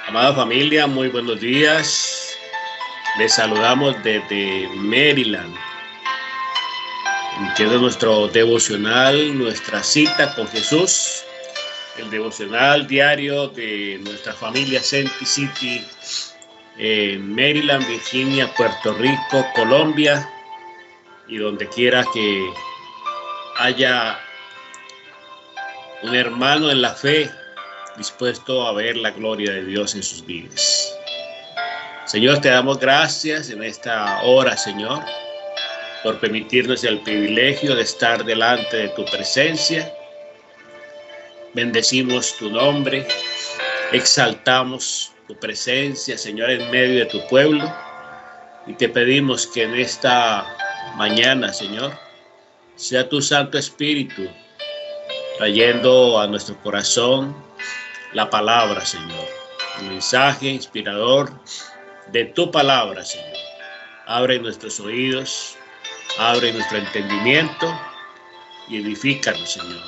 Amada familia, muy buenos días. Les saludamos desde Maryland, iniciando nuestro devocional, nuestra cita con Jesús, el devocional diario de nuestra familia Senti City en Maryland, Virginia, Puerto Rico, Colombia y donde quiera que haya un hermano en la fe dispuesto a ver la gloria de Dios en sus vidas. Señor, te damos gracias en esta hora, Señor, por permitirnos el privilegio de estar delante de tu presencia. Bendecimos tu nombre, exaltamos tu presencia, Señor, en medio de tu pueblo, y te pedimos que en esta mañana, Señor, sea tu Santo Espíritu trayendo a nuestro corazón la palabra, Señor, un mensaje inspirador de tu palabra, Señor. Abre nuestros oídos, abre nuestro entendimiento y edifícanos, Señor.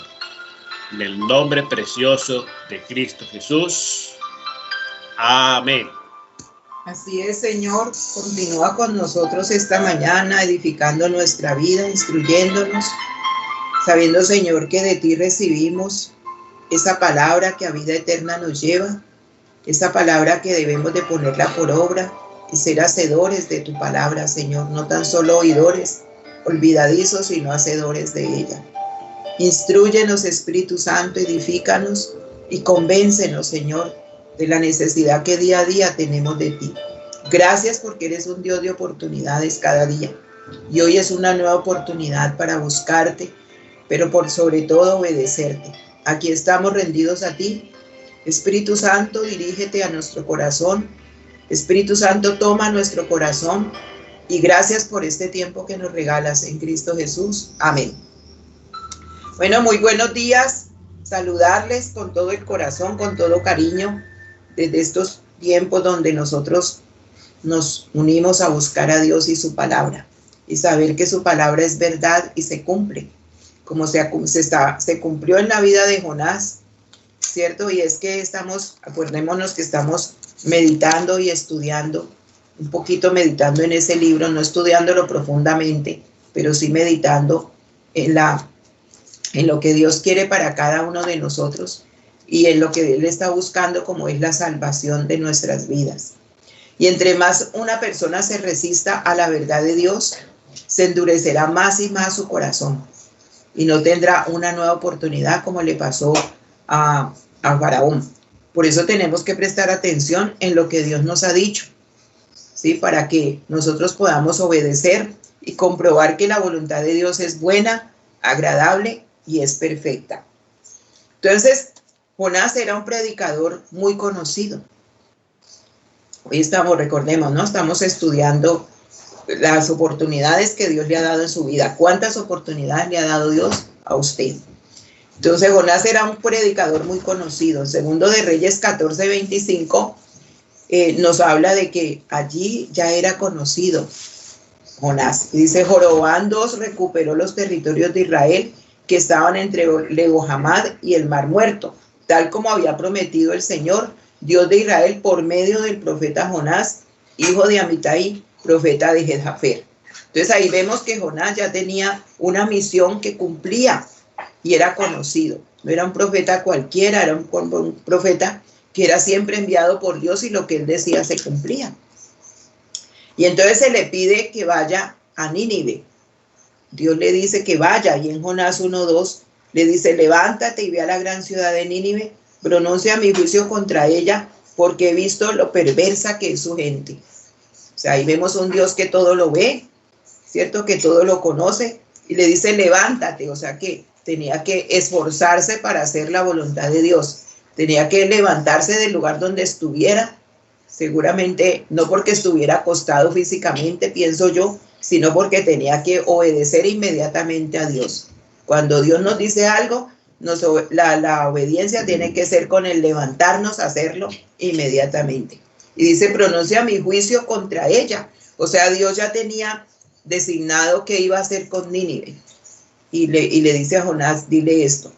En el nombre precioso de Cristo Jesús. Amén. Así es, Señor, continúa con nosotros esta mañana, edificando nuestra vida, instruyéndonos, sabiendo, Señor, que de ti recibimos esa palabra que a vida eterna nos lleva, esa palabra que debemos de ponerla por obra y ser hacedores de tu palabra, Señor, no tan solo oidores, olvidadizos, sino hacedores de ella. Instrúyenos, Espíritu Santo, edifícanos y convéncenos, Señor, de la necesidad que día a día tenemos de ti. Gracias porque eres un Dios de oportunidades cada día. Y hoy es una nueva oportunidad para buscarte, pero por sobre todo obedecerte. Aquí estamos rendidos a ti. Espíritu Santo, dirígete a nuestro corazón. Espíritu Santo, toma nuestro corazón. Y gracias por este tiempo que nos regalas en Cristo Jesús. Amén. Bueno, muy buenos días. Saludarles con todo el corazón, con todo cariño, desde estos tiempos donde nosotros nos unimos a buscar a Dios y su palabra. Y saber que su palabra es verdad y se cumple. Como se cumplió en la vida de Jonás, ¿cierto? Y es que acordémonos que estamos meditando y estudiando, un poquito meditando en ese libro, no estudiándolo profundamente, pero sí meditando en lo que Dios quiere para cada uno de nosotros y en lo que Él está buscando, como es la salvación de nuestras vidas. Y entre más una persona se resista a la verdad de Dios, se endurecerá más y más su corazón. Y no tendrá una nueva oportunidad como le pasó a Faraón. Por eso tenemos que prestar atención en lo que Dios nos ha dicho, ¿sí? Para que nosotros podamos obedecer y comprobar que la voluntad de Dios es buena, agradable y es perfecta. Entonces, Jonás era un predicador muy conocido. Hoy recordemos, ¿no? Estamos estudiando las oportunidades que Dios le ha dado en su vida. ¿Cuántas oportunidades le ha dado Dios a usted? Entonces Jonás era un predicador muy conocido. En Segundo de Reyes 14:25 nos habla de que allí ya era conocido Jonás. Dice, Jorobán II recuperó los territorios de Israel que estaban entre Lebo-Hamad y el Mar Muerto, tal como había prometido el Señor, Dios de Israel, por medio del profeta Jonás, hijo de Amitai, profeta de Jezreel. Entonces ahí vemos que Jonás ya tenía una misión que cumplía y era conocido. No era un profeta cualquiera, era un profeta que era siempre enviado por Dios y lo que él decía se cumplía. Y entonces se le pide que vaya a Nínive. Dios le dice que vaya, y en Jonás 1:2 le dice, levántate y ve a la gran ciudad de Nínive, pronuncia mi juicio contra ella, porque he visto lo perversa que es su gente. O sea, ahí vemos un Dios que todo lo ve, ¿cierto? Que todo lo conoce, y le dice, levántate. O sea, que tenía que esforzarse para hacer la voluntad de Dios. Tenía que levantarse del lugar donde estuviera, seguramente no porque estuviera acostado físicamente, pienso yo, sino porque tenía que obedecer inmediatamente a Dios. Cuando Dios nos dice algo, la obediencia tiene que ser con el levantarnos a hacerlo inmediatamente. Y dice, pronuncia mi juicio contra ella. O sea, Dios ya tenía designado qué iba a hacer con Nínive. Y le dice a Jonás, dile esto.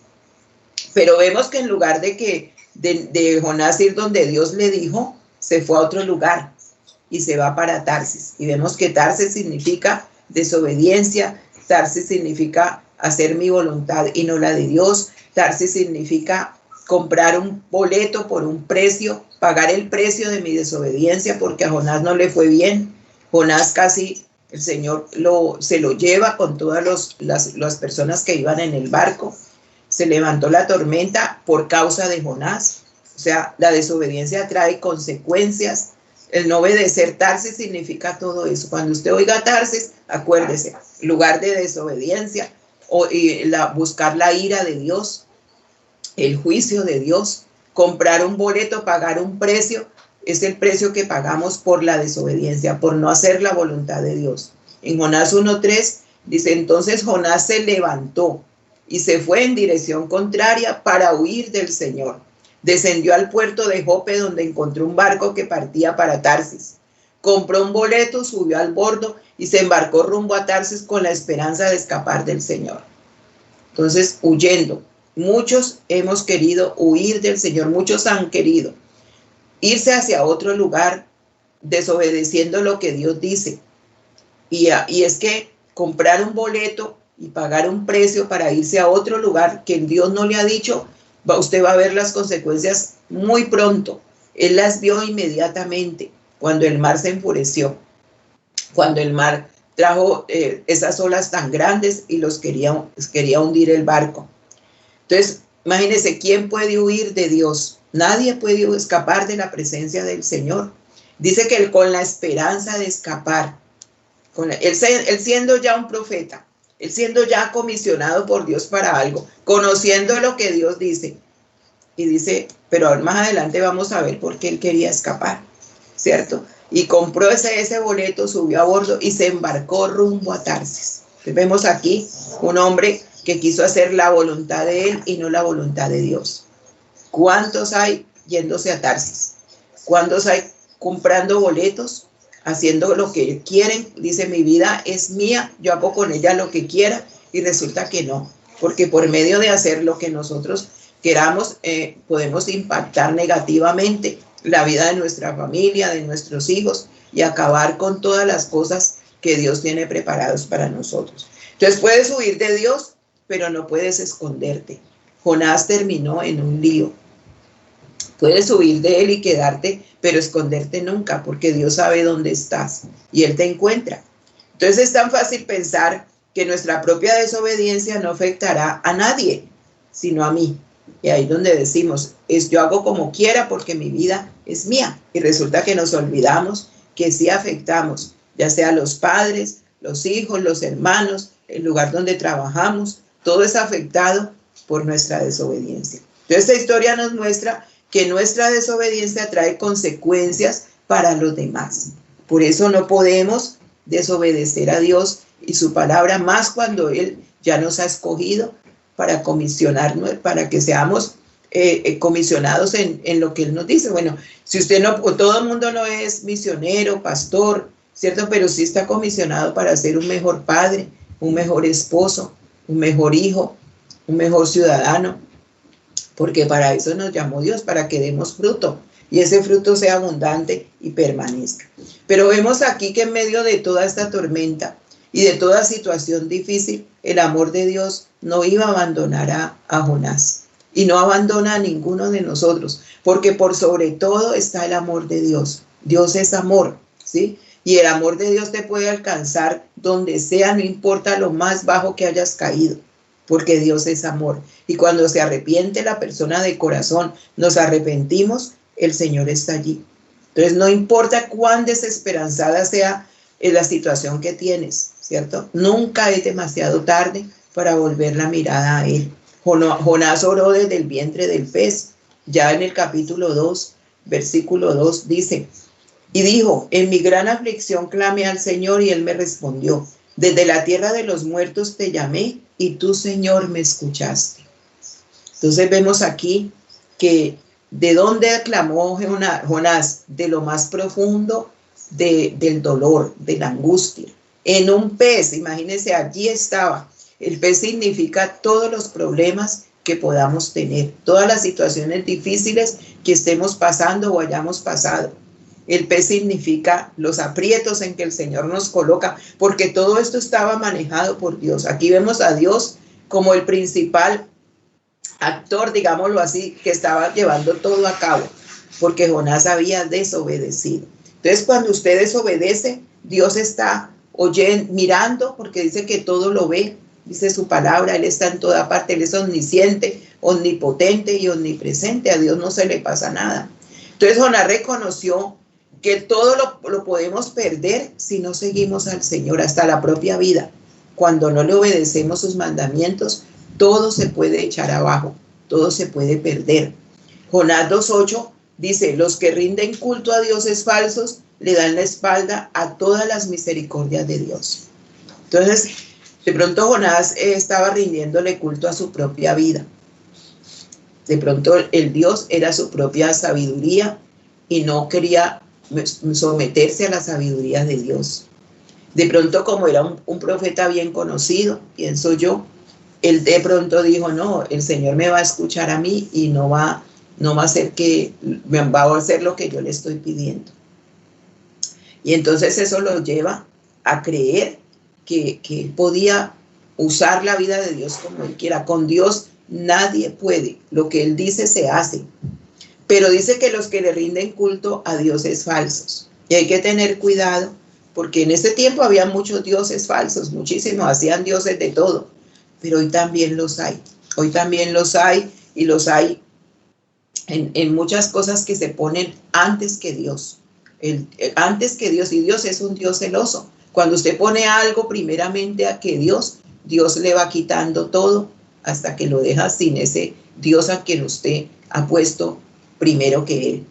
Pero vemos que en lugar de que de Jonás ir donde Dios le dijo, se fue a otro lugar y se va para Tarsis. Y vemos que Tarsis significa desobediencia, Tarsis significa hacer mi voluntad y no la de Dios, Tarsis significa comprar un boleto por un precio, pagar el precio de mi desobediencia, porque a Jonás no le fue bien. Jonás casi el Señor se lo lleva con todas las personas que iban en el barco. Se levantó la tormenta por causa de Jonás. O sea, la desobediencia trae consecuencias. El no obedecer, Tarsis significa todo eso. Cuando usted oiga Tarsis, acuérdese, lugar de desobediencia, buscar la ira de Dios, el juicio de Dios, comprar un boleto, pagar un precio, es el precio que pagamos por la desobediencia, por no hacer la voluntad de Dios. En Jonás 1:3 dice, entonces Jonás se levantó y se fue en dirección contraria para huir del Señor. Descendió al puerto de Jope, donde encontró un barco que partía para Tarsis. Compró un boleto, subió al bordo y se embarcó rumbo a Tarsis con la esperanza de escapar del Señor. Entonces, huyendo. Muchos hemos querido huir del Señor, muchos han querido irse hacia otro lugar, desobedeciendo lo que Dios dice. Y es que comprar un boleto y pagar un precio para irse a otro lugar que Dios no le ha dicho, usted va a ver las consecuencias muy pronto. Él las vio inmediatamente cuando el mar se enfureció, cuando el mar trajo esas olas tan grandes y quería hundir el barco. Entonces, imagínense, ¿quién puede huir de Dios? Nadie puede escapar de la presencia del Señor. Dice que él con la esperanza de escapar, él siendo ya un profeta, él siendo ya comisionado por Dios para algo, conociendo lo que Dios dice. Y dice, pero más adelante vamos a ver por qué él quería escapar, ¿cierto? Y compró ese boleto, subió a bordo y se embarcó rumbo a Tarsis. Entonces vemos aquí un hombre que quiso hacer la voluntad de él y no la voluntad de Dios. ¿Cuántos hay yéndose a Tarsis? ¿Cuántos hay comprando boletos, haciendo lo que quieren? Dice, mi vida es mía, yo hago con ella lo que quiera, y resulta que no, porque por medio de hacer lo que nosotros queramos, podemos impactar negativamente la vida de nuestra familia, de nuestros hijos, y acabar con todas las cosas que Dios tiene preparados para nosotros. Entonces puedes huir de Dios, pero no puedes esconderte. Jonás terminó en un lío. Puedes huir de él y quedarte, pero esconderte nunca, porque Dios sabe dónde estás y él te encuentra. Entonces es tan fácil pensar que nuestra propia desobediencia no afectará a nadie, sino a mí. Y ahí donde decimos, yo hago como quiera porque mi vida es mía. Y resulta que nos olvidamos que sí afectamos, ya sea los padres, los hijos, los hermanos, el lugar donde trabajamos, todo es afectado por nuestra desobediencia. Entonces esta historia nos muestra que nuestra desobediencia trae consecuencias para los demás. Por eso no podemos desobedecer a Dios y su palabra, más cuando Él ya nos ha escogido para comisionarnos, para que seamos comisionados en lo que Él nos dice. Bueno, si usted no, todo el mundo no es misionero, pastor, ¿cierto? Pero sí está comisionado para ser un mejor padre, un mejor esposo, un mejor hijo, un mejor ciudadano, porque para eso nos llamó Dios, para que demos fruto y ese fruto sea abundante y permanezca. Pero vemos aquí que en medio de toda esta tormenta y de toda situación difícil, el amor de Dios no iba a abandonar a Jonás y no abandona a ninguno de nosotros, porque por sobre todo está el amor de Dios. Dios es amor, ¿sí? Y el amor de Dios te puede alcanzar donde sea, no importa lo más bajo que hayas caído, porque Dios es amor. Y cuando se arrepiente la persona de corazón, nos arrepentimos, el Señor está allí. Entonces no importa cuán desesperanzada sea la situación que tienes, ¿cierto? Nunca es demasiado tarde para volver la mirada a Él. Jonás oró desde el vientre del pez. Ya en el capítulo 2, versículo 2 dice, y dijo, en mi gran aflicción clamé al Señor y Él me respondió. Desde la tierra de los muertos te llamé y tú, Señor, me escuchaste. Entonces vemos aquí que de dónde clamó Jonás, de lo más profundo del dolor, de la angustia. En un pez, imagínense, allí estaba. El pez significa todos los problemas que podamos tener, todas las situaciones difíciles que estemos pasando o hayamos pasado. El P significa los aprietos en que el Señor nos coloca, porque todo esto estaba manejado por Dios. Aquí vemos a Dios como el principal actor, digámoslo así, que estaba llevando todo a cabo, porque Jonás había desobedecido. Entonces, cuando usted desobedece, Dios está oyendo, mirando, porque dice que todo lo ve, dice su palabra, Él está en toda parte, Él es omnisciente, omnipotente y omnipresente, a Dios no se le pasa nada. Entonces Jonás reconoció que todo lo podemos perder si no seguimos al Señor, hasta la propia vida. Cuando no le obedecemos sus mandamientos, todo se puede echar abajo, todo se puede perder. Jonás 2:8 dice, los que rinden culto a dioses falsos le dan la espalda a todas las misericordias de Dios. Entonces, de pronto Jonás estaba rindiéndole culto a su propia vida. De pronto el Dios era su propia sabiduría y no quería someterse a la sabiduría de Dios. De pronto, como era un profeta bien conocido, pienso yo, él de pronto dijo, no, el Señor me va a escuchar a mí y no va a hacer lo que yo le estoy pidiendo. Y entonces eso lo lleva a creer que él podía usar la vida de Dios como él quiera. Con Dios nadie puede, lo que él dice se hace. Pero dice que los que le rinden culto a dioses falsos. Y hay que tener cuidado, porque en ese tiempo había muchos dioses falsos, muchísimos, hacían dioses de todo. Pero hoy también los hay. Hoy también los hay, y los hay en muchas cosas que se ponen antes que Dios. Antes que Dios, y Dios es un Dios celoso. Cuando usted pone algo primeramente a que Dios le va quitando todo hasta que lo deja sin ese Dios a quien usted ha puesto primero que Él.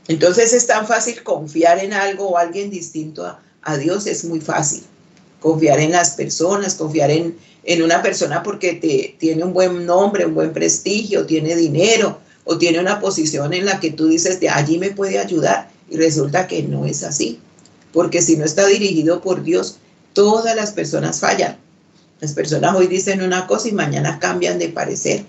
Entonces es tan fácil confiar en algo o alguien distinto a Dios, es muy fácil. Confiar en las personas, confiar en una persona porque tiene un buen nombre, un buen prestigio, tiene dinero o tiene una posición en la que tú dices, de allí me puede ayudar, y resulta que no es así. Porque si no está dirigido por Dios, todas las personas fallan. Las personas hoy dicen una cosa y mañana cambian de parecer.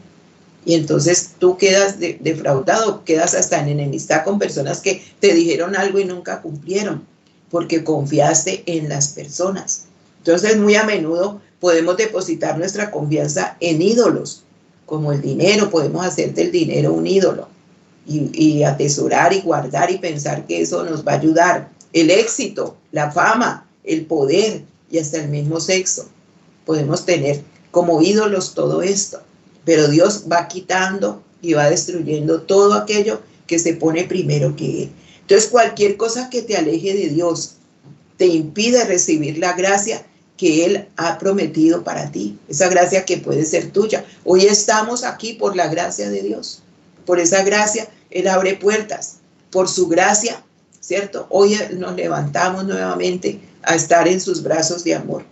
Y entonces tú quedas defraudado, quedas hasta en enemistad con personas que te dijeron algo y nunca cumplieron, porque confiaste en las personas. Entonces muy a menudo podemos depositar nuestra confianza en ídolos, como el dinero. Podemos hacer del dinero un ídolo y atesorar y guardar y pensar que eso nos va a ayudar. El éxito, la fama, el poder y hasta el mismo sexo. Podemos tener como ídolos todo esto. Pero Dios va quitando y va destruyendo todo aquello que se pone primero que Él. Entonces, cualquier cosa que te aleje de Dios te impide recibir la gracia que Él ha prometido para ti. Esa gracia que puede ser tuya. Hoy estamos aquí por la gracia de Dios. Por esa gracia, Él abre puertas. Por su gracia, ¿cierto? Hoy nos levantamos nuevamente a estar en sus brazos de amor.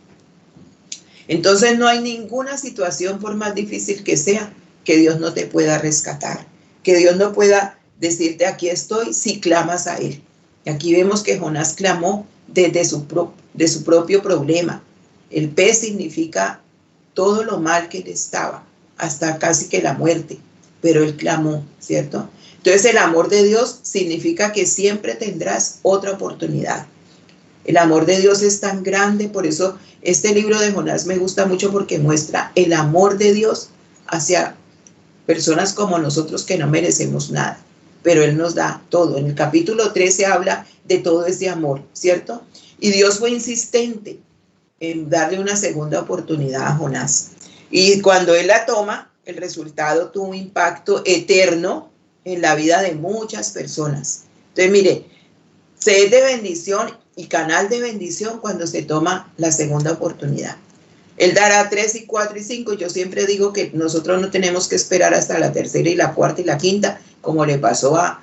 Entonces no hay ninguna situación, por más difícil que sea, que Dios no te pueda rescatar, que Dios no pueda decirte aquí estoy si clamas a Él. Y aquí vemos que Jonás clamó desde su propio problema. El P significa todo lo mal que él estaba, hasta casi que la muerte, pero él clamó, ¿cierto? Entonces el amor de Dios significa que siempre tendrás otra oportunidad. El amor de Dios es tan grande, por eso este libro de Jonás me gusta mucho, porque muestra el amor de Dios hacia personas como nosotros que no merecemos nada, pero Él nos da todo. En el capítulo 13 habla de todo ese amor, ¿cierto? Y Dios fue insistente en darle una segunda oportunidad a Jonás. Y cuando Él la toma, el resultado tuvo un impacto eterno en la vida de muchas personas. Entonces, mire, se es de bendición y canal de bendición cuando se toma la segunda oportunidad. Él dará 3 y 4 y 5. Yo siempre digo que nosotros no tenemos que esperar hasta la tercera y la cuarta y la quinta, como le pasó a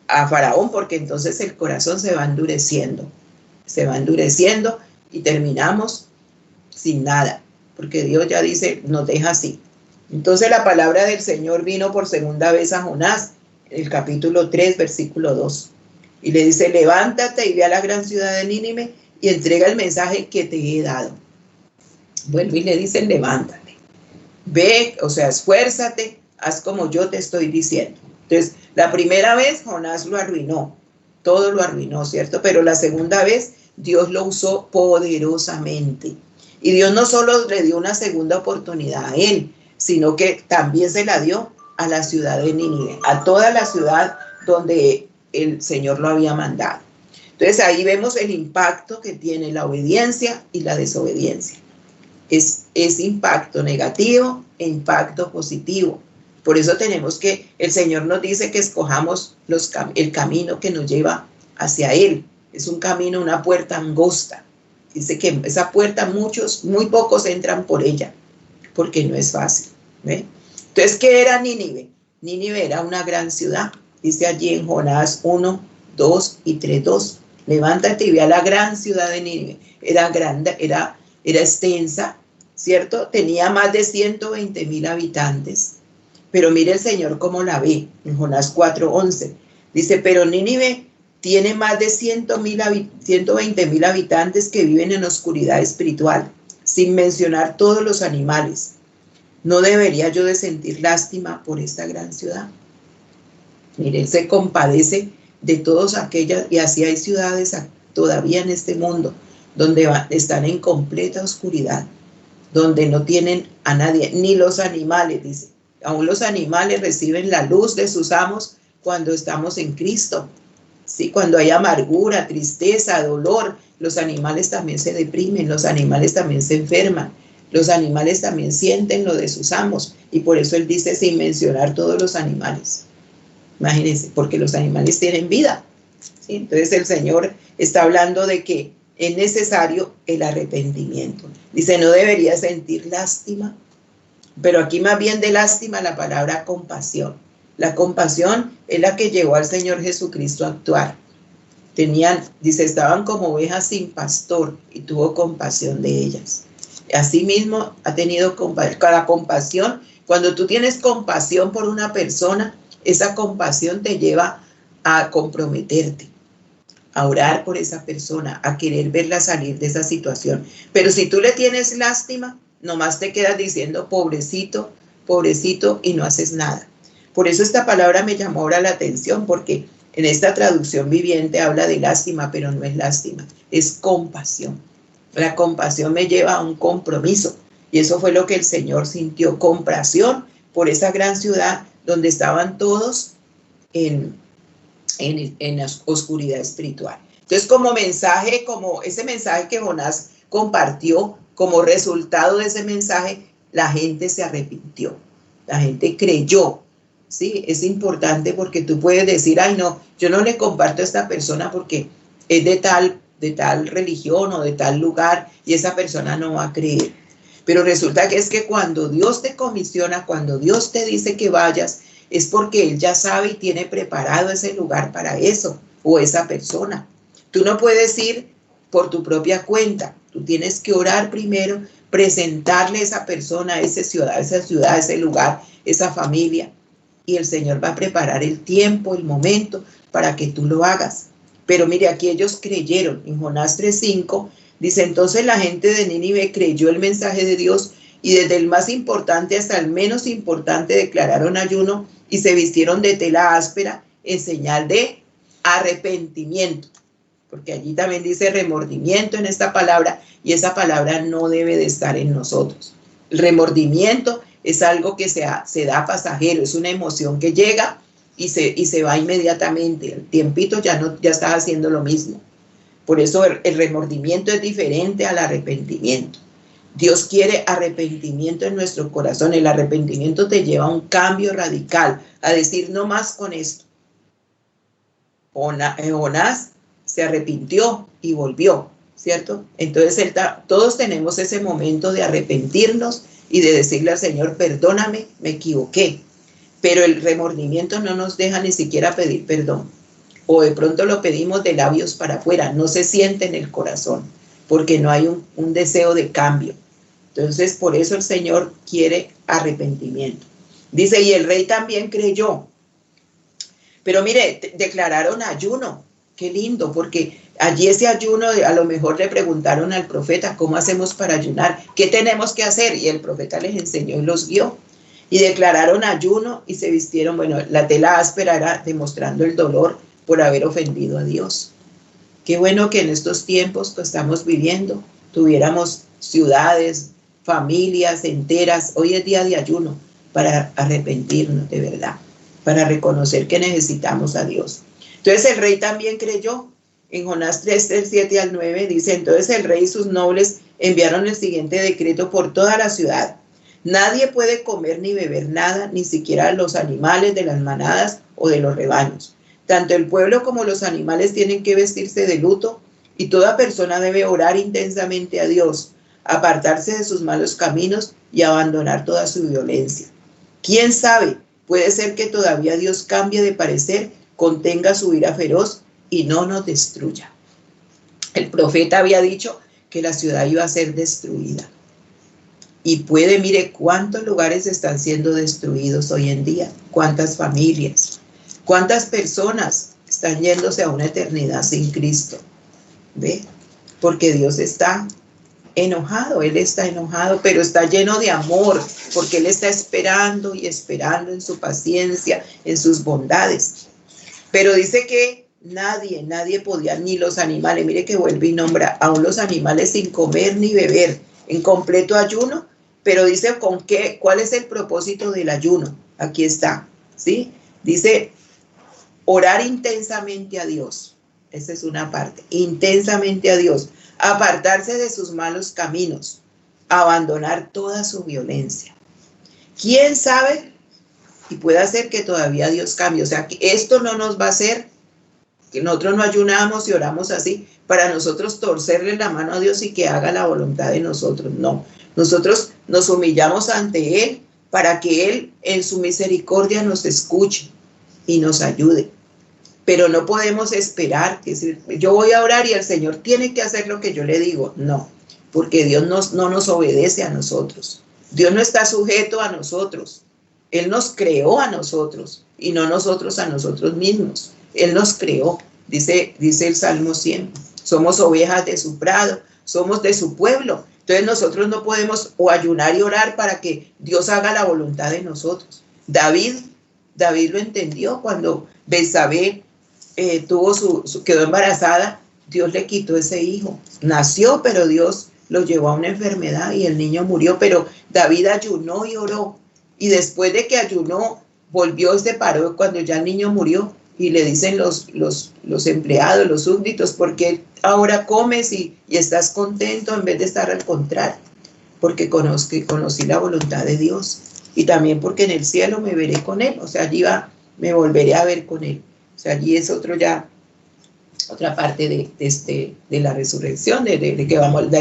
Faraón, porque entonces el corazón se va endureciendo. Se va endureciendo y terminamos sin nada, porque Dios ya dice, nos deja así. Entonces la palabra del Señor vino por segunda vez a Jonás, en el capítulo 3, versículo 2. Y le dice, levántate y ve a la gran ciudad de Nínive y entrega el mensaje que te he dado. Vuelve y le dice, levántate. Ve, o sea, esfuérzate, haz como yo te estoy diciendo. Entonces, la primera vez Jonás lo arruinó, todo lo arruinó, ¿cierto? Pero la segunda vez Dios lo usó poderosamente. Y Dios no solo le dio una segunda oportunidad a él, sino que también se la dio a la ciudad de Nínive, a toda la ciudad donde el Señor lo había mandado. Entonces ahí vemos el impacto que tiene la obediencia y la desobediencia. Es impacto negativo e impacto positivo. Por eso el Señor nos dice que escojamos el camino que nos lleva hacia Él. Es un camino, una puerta angosta. Dice que esa puerta muy pocos entran por ella, porque no es fácil. ¿Ve? Entonces, ¿qué era Nínive? Nínive era una gran ciudad. Dice allí en Jonás 1, 2 y 3:2. Levántate y ve a la gran ciudad de Nínive. Era grande, era extensa, ¿cierto? Tenía más de 120,000 habitantes. Pero mire el Señor cómo la ve en Jonás 4:11. Dice, pero Nínive tiene más de 120,000 habitantes que viven en oscuridad espiritual, sin mencionar todos los animales. ¿No debería yo de sentir lástima por esta gran ciudad? Mire, Él se compadece de todas aquellas, y así hay ciudades todavía en este mundo, donde están en completa oscuridad, donde no tienen a nadie, ni los animales, dice. Aún los animales reciben la luz de sus amos cuando estamos en Cristo. ¿Sí? Cuando hay amargura, tristeza, dolor, los animales también se deprimen, los animales también se enferman, los animales también sienten lo de sus amos. Y por eso Él dice sin mencionar todos los animales. Imagínense, porque los animales tienen vida. ¿Sí? Entonces el Señor está hablando de que es necesario el arrepentimiento. Dice, no debería sentir lástima, pero aquí más bien de lástima la palabra compasión. La compasión es la que llevó al Señor Jesucristo a actuar. Dice, estaban como ovejas sin pastor y tuvo compasión de ellas. Asimismo ha tenido la compasión. Cuando tú tienes compasión por una persona, esa compasión te lleva a comprometerte, a orar por esa persona, a querer verla salir de esa situación. Pero si tú le tienes lástima, nomás te quedas diciendo pobrecito, pobrecito, y no haces nada. Por eso esta palabra me llamó ahora la atención, porque en esta traducción viviente habla de lástima, pero no es lástima, es compasión. La compasión me lleva a un compromiso, y eso fue lo que el Señor sintió, compasión por esa gran ciudad donde estaban todos en la oscuridad espiritual. Entonces, como mensaje, como ese mensaje que Jonás compartió, como resultado de ese mensaje, la gente se arrepintió, la gente creyó. Sí, es importante porque tú puedes decir, ay no, yo no le comparto a esta persona porque es de tal religión o de tal lugar y esa persona no va a creer. Pero resulta que es que cuando Dios te comisiona, cuando Dios te dice que vayas, es porque Él ya sabe y tiene preparado ese lugar para eso o esa persona. Tú no puedes ir por tu propia cuenta, tú tienes que orar primero, presentarle a esa persona, a esa ciudad, ese lugar, esa familia. Y el Señor va a preparar el tiempo, el momento para que tú lo hagas. Pero mire, aquí ellos creyeron. En Jonás 3:5 dice, entonces la gente de Nínive creyó el mensaje de Dios y desde el más importante hasta el menos importante declararon ayuno y se vistieron de tela áspera en señal de arrepentimiento. Porque allí también dice remordimiento en esta palabra y esa palabra no debe de estar en nosotros. El remordimiento es algo que se da pasajero, es una emoción que llega y se va inmediatamente. El tiempito ya estás haciendo lo mismo. Por eso el remordimiento es diferente al arrepentimiento. Dios quiere arrepentimiento en nuestro corazón. El arrepentimiento te lleva a un cambio radical, a decir no más con esto. Jonás se arrepintió y volvió, ¿cierto? Entonces todos tenemos ese momento de arrepentirnos y de decirle al Señor, perdóname, me equivoqué. Pero el remordimiento no nos deja ni siquiera pedir perdón. O de pronto lo pedimos de labios para afuera, no se siente en el corazón, porque no hay un deseo de cambio. Entonces, por eso el Señor quiere arrepentimiento. Dice, y el rey también creyó. Pero mire, declararon ayuno. Qué lindo, porque allí ese ayuno, a lo mejor le preguntaron al profeta, ¿cómo hacemos para ayunar? ¿Qué tenemos que hacer? Y el profeta les enseñó y los guió. Y declararon ayuno y se vistieron, bueno, la tela áspera era demostrando el dolor por haber ofendido a Dios. Qué bueno que en estos tiempos que estamos viviendo tuviéramos ciudades, familias enteras. Hoy es día de ayuno para arrepentirnos de verdad, para reconocer que necesitamos a Dios. Entonces el rey también creyó. En Jonás 3, del 7 al 9 dice, entonces el rey y sus nobles enviaron el siguiente decreto por toda la ciudad. Nadie puede comer ni beber nada, ni siquiera los animales de las manadas o de los rebaños. Tanto el pueblo como los animales tienen que vestirse de luto y toda persona debe orar intensamente a Dios, apartarse de sus malos caminos y abandonar toda su violencia. ¿Quién sabe? Puede ser que todavía Dios cambie de parecer, contenga su ira feroz y no nos destruya. El profeta había dicho que la ciudad iba a ser destruida. Y mire cuántos lugares están siendo destruidos hoy en día, cuántas familias, cuántas personas están yéndose a una eternidad sin Cristo. ¿Ve? Porque Dios está enojado, Él está enojado, pero está lleno de amor, porque Él está esperando y esperando en su paciencia, en sus bondades. Pero dice que nadie podía, ni los animales, mire que vuelve y nombra aún los animales sin comer ni beber, en completo ayuno, pero dice cuál es el propósito del ayuno. Aquí está, ¿sí? Dice orar intensamente a Dios. Esa es una parte, intensamente a Dios, apartarse de sus malos caminos, abandonar toda su violencia. ¿Quién sabe? Y puede hacer que todavía Dios cambie. O sea, que esto no nos va a hacer que nosotros no ayunamos y oramos así para nosotros torcerle la mano a Dios y que haga la voluntad de nosotros. No, nosotros nos humillamos ante Él para que Él en su misericordia nos escuche y nos ayude. Pero no podemos esperar que yo voy a orar y el Señor tiene que hacer lo que yo le digo. No, porque Dios no nos obedece a nosotros. Dios no está sujeto a nosotros. Él nos creó a nosotros y no nosotros a nosotros mismos. Él nos creó, dice el Salmo 100. Somos ovejas de su prado, somos de su pueblo. Entonces nosotros no podemos o ayunar y orar para que Dios haga la voluntad de nosotros. David lo entendió cuando Betsabé quedó embarazada. Dios le quitó ese hijo. Nació, pero Dios lo llevó a una enfermedad y el niño murió. Pero David ayunó y oró. Y después de que ayunó, volvió y se paró cuando ya el niño murió. Y le dicen los empleados, los súbditos, ¿por qué ahora comes y estás contento en vez de estar al contrario? Porque conocí la voluntad de Dios. Y también porque en el cielo me veré con Él. O sea, allí me volveré a ver con Él. O sea, allí es otra parte de la resurrección, de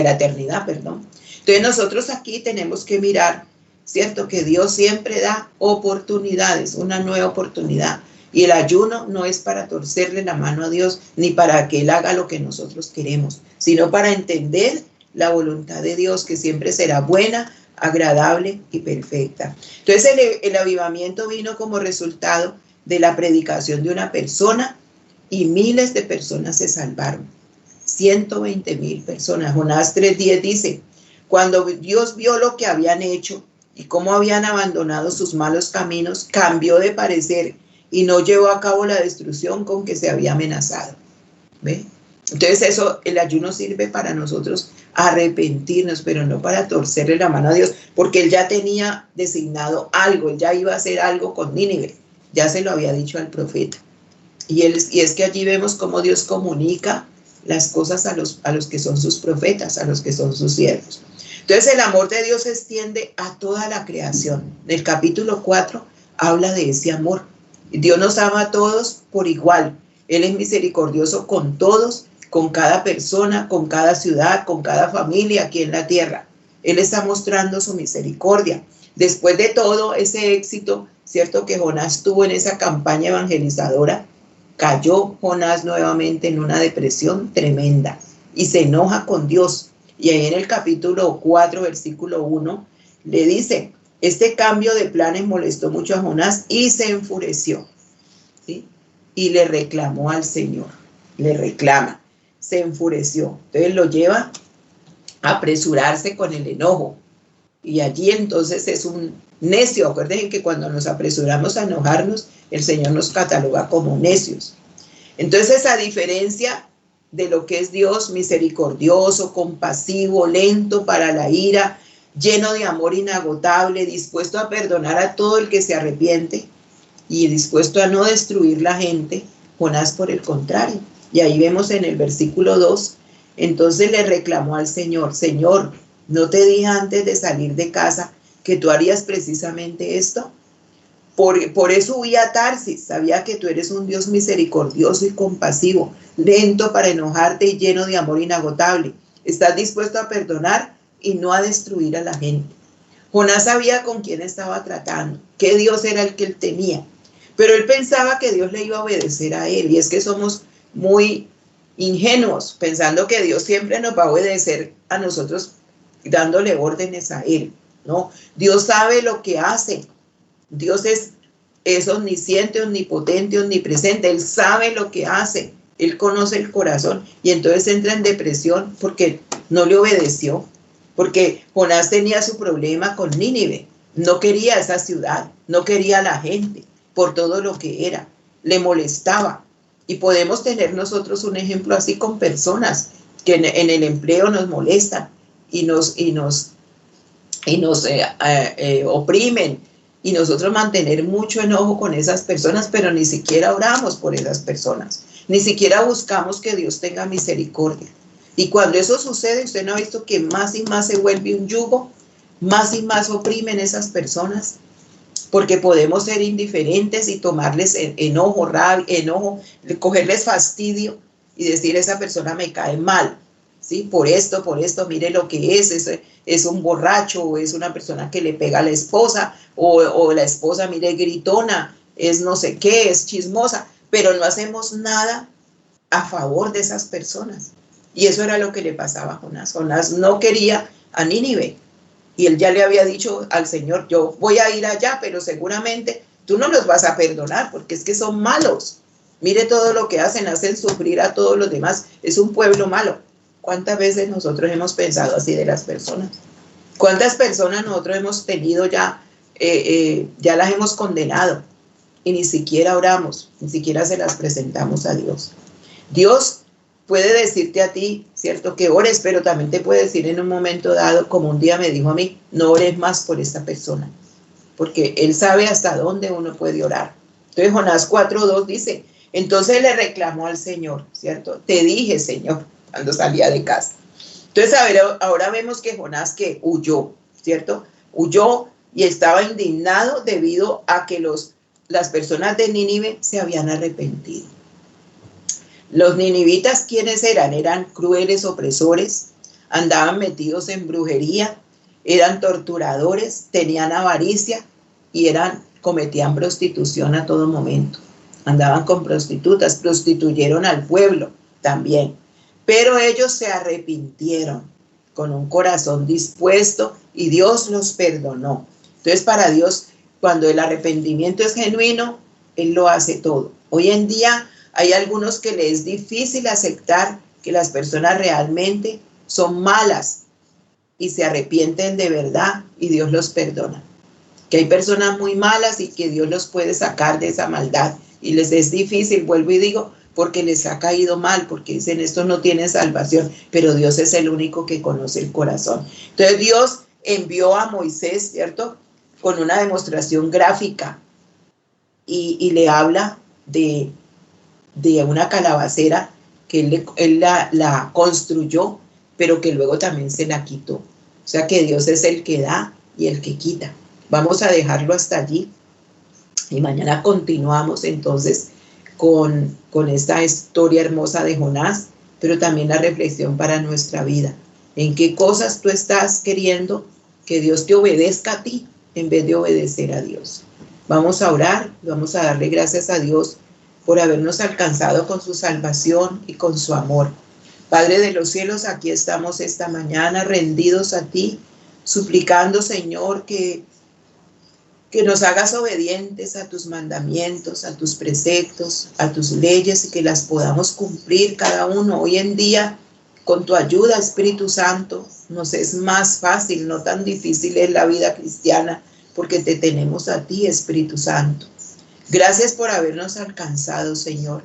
la eternidad, perdón. Entonces nosotros aquí tenemos que mirar, ¿cierto? Que Dios siempre da oportunidades, una nueva oportunidad. Y el ayuno no es para torcerle la mano a Dios, ni para que Él haga lo que nosotros queremos, sino para entender la voluntad de Dios, que siempre será buena, agradable y perfecta. Entonces el avivamiento vino como resultado de la predicación de una persona y miles de personas se salvaron. 120,000 personas. Jonás 3:10 dice, cuando Dios vio lo que habían hecho y cómo habían abandonado sus malos caminos, cambió de parecer y no llevó a cabo la destrucción con que se había amenazado. ¿Ve? Entonces el ayuno sirve para nosotros arrepentirnos, pero no para torcerle la mano a Dios, porque Él ya tenía designado algo, Él ya iba a hacer algo con Nínive, ya se lo había dicho al profeta. Y es que allí vemos cómo Dios comunica las cosas a los que son sus profetas, a los que son sus siervos. Entonces el amor de Dios se extiende a toda la creación. En el capítulo 4 habla de ese amor. Dios nos ama a todos por igual. Él es misericordioso con todos, con cada persona, con cada ciudad, con cada familia aquí en la tierra. Él está mostrando su misericordia. Después de todo ese éxito, cierto, que Jonás tuvo en esa campaña evangelizadora, cayó Jonás nuevamente en una depresión tremenda y se enoja con Dios. Y ahí en el capítulo 4, versículo 1, le dice, este cambio de planes molestó mucho a Jonás y se enfureció, ¿sí? Y le reclamó al Señor, se enfureció. Entonces lo lleva a apresurarse con el enojo. Y allí entonces es Necio, acuérdense que cuando nos apresuramos a enojarnos, el Señor nos cataloga como necios. Entonces, a diferencia de lo que es Dios, misericordioso, compasivo, lento para la ira, lleno de amor inagotable, dispuesto a perdonar a todo el que se arrepiente y dispuesto a no destruir la gente, Jonás por el contrario. Y ahí vemos en el versículo 2, entonces le reclamó al Señor: Señor, ¿no te dije antes de salir de casa que tú harías precisamente esto? Por eso huí a Tarsis, sabía que tú eres un Dios misericordioso y compasivo, lento para enojarte y lleno de amor inagotable. Estás dispuesto a perdonar y no a destruir a la gente. Jonás sabía con quién estaba tratando, qué Dios era el que él tenía, pero él pensaba que Dios le iba a obedecer a él, y es que somos muy ingenuos, pensando que Dios siempre nos va a obedecer a nosotros dándole órdenes a él, ¿no? Dios sabe lo que hace. Dios es omnisciente, omnipotente, omnipresente. Él sabe lo que hace. Él conoce el corazón, y entonces entra en depresión porque no le obedeció. Porque Jonás tenía su problema con Nínive. No quería esa ciudad, no quería a la gente por todo lo que era. Le molestaba. Y podemos tener nosotros un ejemplo así con personas que en el empleo nos molestan y nos oprimen, y nosotros mantener mucho enojo con esas personas, pero ni siquiera oramos por esas personas, ni siquiera buscamos que Dios tenga misericordia. Y cuando eso sucede, usted no ha visto que más y más se vuelve un yugo, más y más oprimen esas personas, porque podemos ser indiferentes y tomarles enojo, rabia, cogerles fastidio y decir: esa persona me cae mal, ¿sí? Por esto, mire lo que es un borracho, o es una persona que le pega a la esposa, o la esposa, mire, gritona, es no sé qué, es chismosa, pero no hacemos nada a favor de esas personas. Y eso era lo que le pasaba a Jonás. Jonás no quería a Nínive, y él ya le había dicho al Señor: yo voy a ir allá, pero seguramente tú no los vas a perdonar, porque es que son malos. Mire todo lo que hacen sufrir a todos los demás, es un pueblo malo. ¿Cuántas veces nosotros hemos pensado así de las personas? ¿Cuántas personas nosotros hemos tenido ya las hemos condenado, y ni siquiera oramos, ni siquiera se las presentamos a Dios? Dios puede decirte a ti, cierto, que ores, pero también te puede decir en un momento dado, como un día me dijo a mí: no ores más por esta persona, porque Él sabe hasta dónde uno puede orar. Entonces Jonás 4:2 dice: entonces le reclamó al Señor, cierto, te dije, Señor, cuando salía de casa. Entonces, ahora vemos que Jonás que huyó, ¿cierto? Huyó y estaba indignado debido a que las personas de Nínive se habían arrepentido. Los ninivitas, ¿quiénes eran? Eran crueles opresores, andaban metidos en brujería, eran torturadores, tenían avaricia y cometían prostitución a todo momento. Andaban con prostitutas, prostituyeron al pueblo también. Pero ellos se arrepintieron con un corazón dispuesto y Dios los perdonó. Entonces, para Dios, cuando el arrepentimiento es genuino, Él lo hace todo. Hoy en día hay algunos que les es difícil aceptar que las personas realmente son malas y se arrepienten de verdad y Dios los perdona. Que hay personas muy malas y que Dios los puede sacar de esa maldad, y les es difícil, vuelvo y digo, porque les ha caído mal, porque dicen: estos no tienen salvación, pero Dios es el único que conoce el corazón. Entonces Dios envió a Moisés, ¿cierto?, con una demostración gráfica, y le habla de una calabacera que él la construyó, pero que luego también se la quitó. O sea que Dios es el que da y el que quita. Vamos a dejarlo hasta allí, y mañana continuamos entonces con esta historia hermosa de Jonás, pero también la reflexión para nuestra vida. ¿En qué cosas tú estás queriendo que Dios te obedezca a ti en vez de obedecer a Dios? Vamos a orar, vamos a darle gracias a Dios por habernos alcanzado con su salvación y con su amor. Padre de los cielos, aquí estamos esta mañana rendidos a ti, suplicando, Señor, que nos hagas obedientes a tus mandamientos, a tus preceptos, a tus leyes, y que las podamos cumplir cada uno. Hoy en día, con tu ayuda, Espíritu Santo, nos es más fácil, no tan difícil es la vida cristiana, porque te tenemos a ti, Espíritu Santo. Gracias por habernos alcanzado, Señor.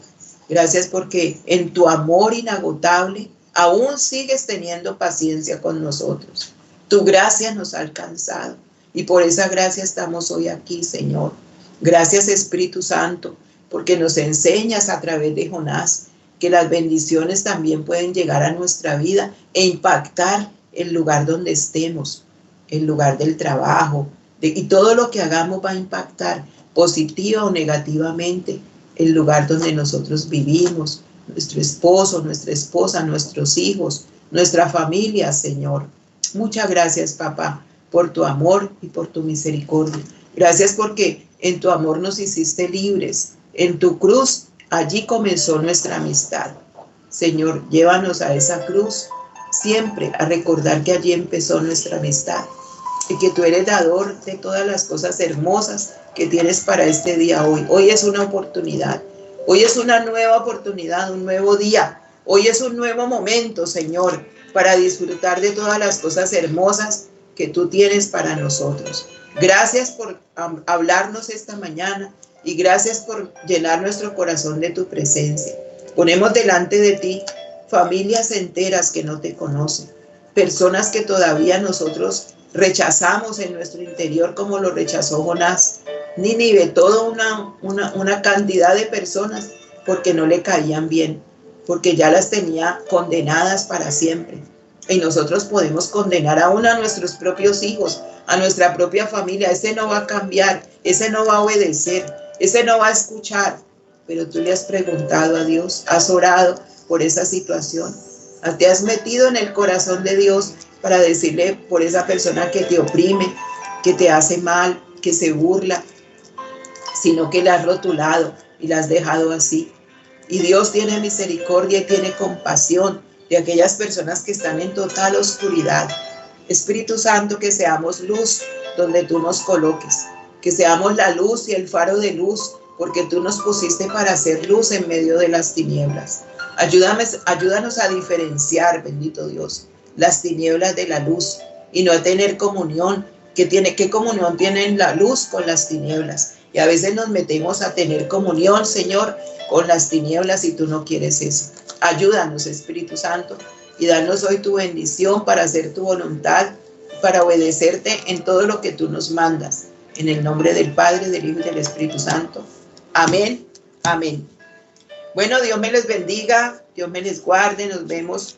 Gracias porque en tu amor inagotable aún sigues teniendo paciencia con nosotros. Tu gracia nos ha alcanzado y por esa gracia estamos hoy aquí, Señor. Gracias, Espíritu Santo, porque nos enseñas a través de Jonás que las bendiciones también pueden llegar a nuestra vida e impactar el lugar donde estemos, el lugar del trabajo, y todo lo que hagamos va a impactar positiva o negativamente el lugar donde nosotros vivimos, nuestro esposo, nuestra esposa, nuestros hijos, nuestra familia, Señor. Muchas gracias, papá, por tu amor y por tu misericordia. Gracias porque en tu amor nos hiciste libres. En tu cruz, allí comenzó nuestra amistad. Señor, llévanos a esa cruz siempre a recordar que allí empezó nuestra amistad y que tú eres dador de todas las cosas hermosas que tienes para este día hoy. Hoy es una oportunidad. Hoy es una nueva oportunidad, un nuevo día. Hoy es un nuevo momento, Señor, para disfrutar de todas las cosas hermosas que tú tienes para nosotros. Gracias por hablarnos esta mañana y gracias por llenar nuestro corazón de tu presencia. Ponemos delante de ti familias enteras que no te conocen, personas que todavía nosotros rechazamos en nuestro interior como lo rechazó Jonás. Nínive, toda una cantidad de personas porque no le caían bien, porque ya las tenía condenadas para siempre. Y nosotros podemos condenar aún a nuestros propios hijos, a nuestra propia familia. Ese no va a cambiar, ese no va a obedecer, ese no va a escuchar. Pero tú le has preguntado a Dios, has orado por esa situación. Te has metido en el corazón de Dios para decirle por esa persona que te oprime, que te hace mal, que se burla, sino que la has rotulado y la has dejado así. Y Dios tiene misericordia y tiene compasión de aquellas personas que están en total oscuridad. Espíritu Santo, que seamos luz donde tú nos coloques, que seamos la luz y el faro de luz, porque tú nos pusiste para hacer luz en medio de las tinieblas. Ayúdanos a diferenciar, bendito Dios, las tinieblas de la luz y no a tener comunión. ¿Qué comunión tienen la luz con las tinieblas? Y a veces nos metemos a tener comunión, Señor, con las tinieblas y tú no quieres eso. Ayúdanos, Espíritu Santo, y danos hoy tu bendición para hacer tu voluntad, para obedecerte en todo lo que tú nos mandas. En el nombre del Padre, del Hijo y del Espíritu Santo. Amén, amén. Bueno, Dios me les bendiga, Dios me les guarde. Nos vemos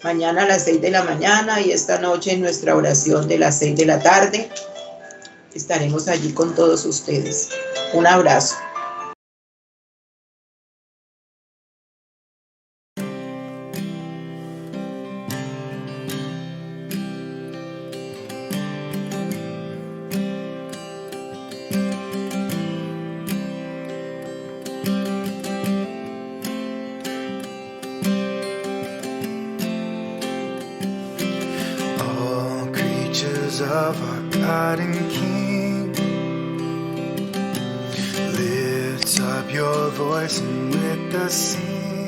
mañana a las 6 de la mañana y esta noche en nuestra oración de las 6 de la tarde. Estaremos allí con todos ustedes. Un abrazo. Of our God and King, lift up your voice and with us sing.